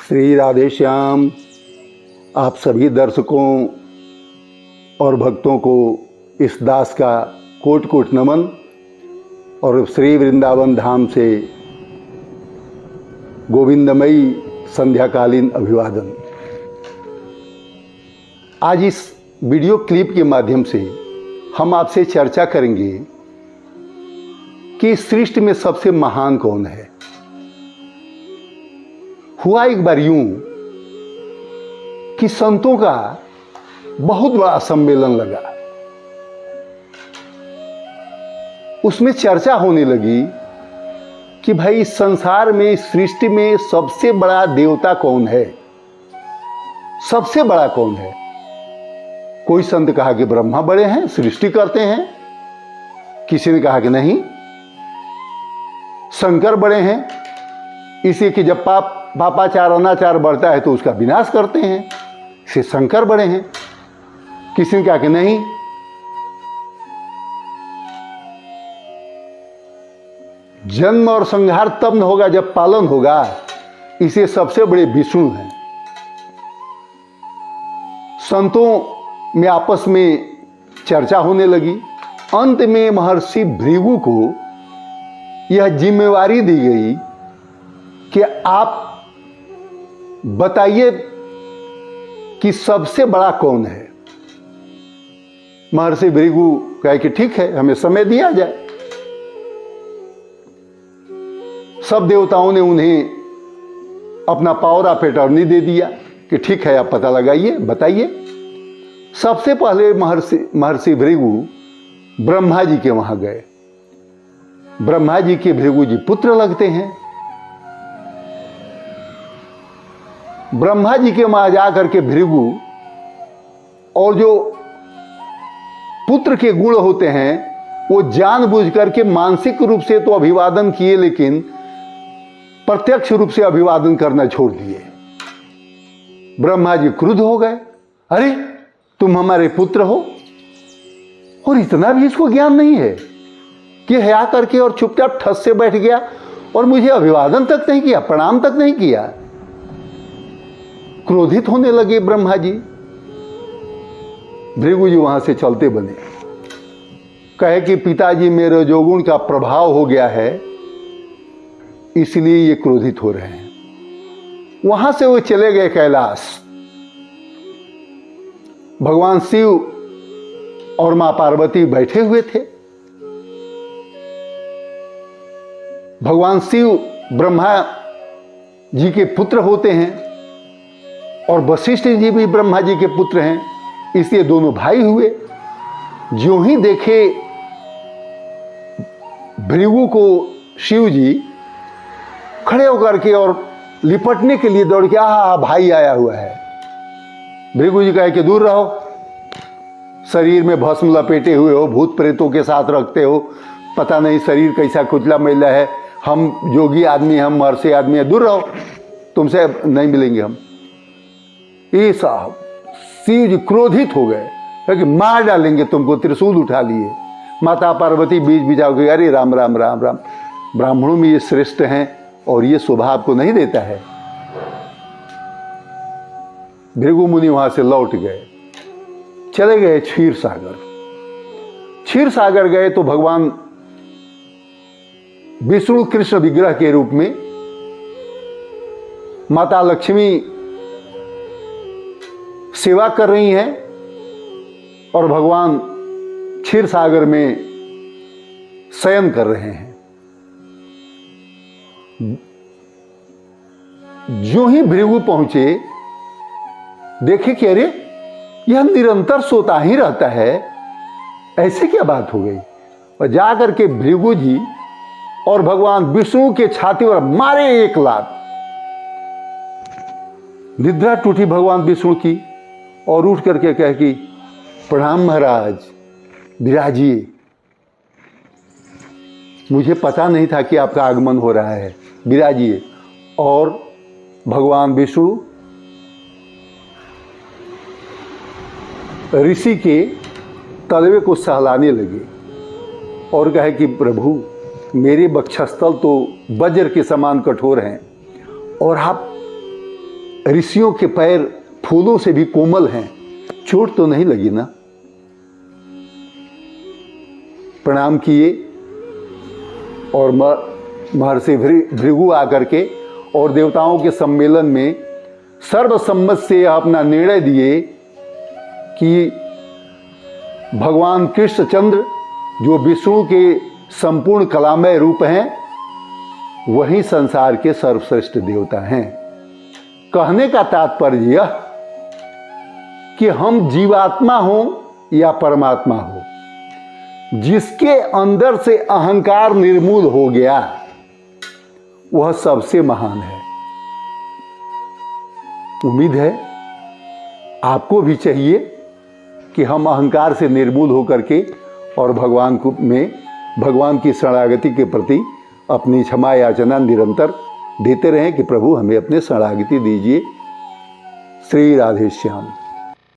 श्री राधे श्याम। आप सभी दर्शकों और भक्तों को इस दास का कोटि कोटि नमन और श्री वृंदावन धाम से गोविंदमयी संध्याकालीन अभिवादन। आज इस वीडियो क्लिप के माध्यम से हम आपसे चर्चा करेंगे कि इस सृष्टि में सबसे महान कौन है। हुआ एक बार यूं कि संतों का बहुत बड़ा सम्मेलन लगा। उसमें चर्चा होने लगी कि भाई इस संसार में, इस सृष्टि में सबसे बड़ा देवता कौन है, सबसे बड़ा कौन है। कोई संत कहा कि ब्रह्मा बड़े हैं, सृष्टि करते हैं। किसी ने कहा कि नहीं, शंकर बड़े हैं, इसी कि जब पापाचार अनाचार बढ़ता है तो उसका विनाश करते हैं, इसे शंकर बड़े हैं। किसी ने कहा कि नहीं, जन्म और संहार तब न होगा जब पालन होगा, इसे सबसे बड़े विष्णु हैं। संतों में आपस में चर्चा होने लगी। अंत में महर्षि भृगु को यह जिम्मेवारी दी गई कि आप बताइए कि सबसे बड़ा कौन है। महर्षि भृगु कहे कि ठीक है, हमें समय दिया जाए। सब देवताओं ने उन्हें अपना पावर ऑफ अटॉर्नी दे दिया कि ठीक है, आप पता लगाइए, बताइए। सबसे पहले महर्षि भृगु ब्रह्मा जी के वहां गए। ब्रह्मा जी के भृगु जी पुत्र लगते हैं। ब्रह्मा जी के वहां जाकर के भृगु और जो पुत्र के गुण होते हैं वो जानबूझ करके मानसिक रूप से तो अभिवादन किए, लेकिन प्रत्यक्ष रूप से अभिवादन करना छोड़ दिए। ब्रह्मा जी क्रुद्ध हो गए। अरे तुम हमारे पुत्र हो, और इतना भी इसको ज्ञान नहीं है कि हया करके और चुपचाप ठस से बैठ गया और मुझे अभिवादन तक नहीं किया, प्रणाम तक नहीं किया। क्रोधित होने लगे ब्रह्मा जी। भृगु जी वहां से चलते बने। कहे कि पिताजी मेरे रजोगुण का प्रभाव हो गया है, इसलिए ये क्रोधित हो रहे हैं। वहां से वो चले गए कैलाश। भगवान शिव और मां पार्वती बैठे हुए थे। भगवान शिव ब्रह्मा जी के पुत्र होते हैं और वशिष्ठ जी भी ब्रह्मा जी के पुत्र हैं, इसलिए दोनों भाई हुए। जो ही देखे भृगु को शिव जी खड़े होकर के और लिपटने के लिए दौड़ के, भाई आया हुआ है। भृगु जी कहे कि दूर रहो, शरीर में भस्म लपेटे हुए हो, भूत प्रेतों के साथ रखते हो, पता नहीं शरीर कैसा कुचला मैला है, हम जोगी आदमी, हम महर्षि आदमी है, दूर रहो, तुमसे नहीं मिलेंगे हम। ये साहब शिव जी क्रोधित हो गए कि मार डालेंगे तुमको, त्रिशूल उठा लिए। माता पार्वती बीच बिजाओ गई, अरे राम राम राम राम, ब्राह्मणों में ये श्रेष्ठ हैं और ये शोभा आपको नहीं देता है। भृगु मुनि वहां से लौट गए, चले गए क्षीर सागर। क्षीर सागर गए तो भगवान विष्णु कृष्ण विग्रह के रूप में माता लक्ष्मी सेवा कर रही हैं और भगवान क्षीर सागर में शयन कर रहे हैं। जो ही भृगु पहुंचे, देखे कि अरे यह निरंतर सोता ही रहता है, ऐसे क्या बात हो गई। और जाकर के भृगु जी और भगवान विष्णु के छाती पर मारे एक लात। निद्रा टूटी भगवान विष्णु की और उठ करके कहे कि प्रणाम महाराज, विराजिए, मुझे पता नहीं था कि आपका आगमन हो रहा है, विराजिए। और भगवान विष्णु ऋषि के तलवे को सहलाने लगे और कहे कि प्रभु, मेरे वक्षस्थल तो वज्र के समान कठोर हैं और आप ऋषियों के पैर फूलों से भी कोमल हैं, चोट तो नहीं लगी ना? प्रणाम किए और महर्षि भृगु आकर के और देवताओं के सम्मेलन में सर्वसम्मत से अपना निर्णय दिए कि भगवान कृष्णचंद्र जो विष्णु के संपूर्ण कलामय रूप हैं, वही संसार के सर्वश्रेष्ठ देवता हैं। कहने का तात्पर्य यह कि हम जीवात्मा हो या परमात्मा हो, जिसके अंदर से अहंकार निर्मूल हो गया वह सबसे महान है। उम्मीद है आपको भी चाहिए कि हम अहंकार से निर्मूल होकर के और भगवान की शरणागति के प्रति अपनी क्षमा याचना निरंतर देते रहें कि प्रभु हमें अपने शरणागति दीजिए। श्री राधे श्याम।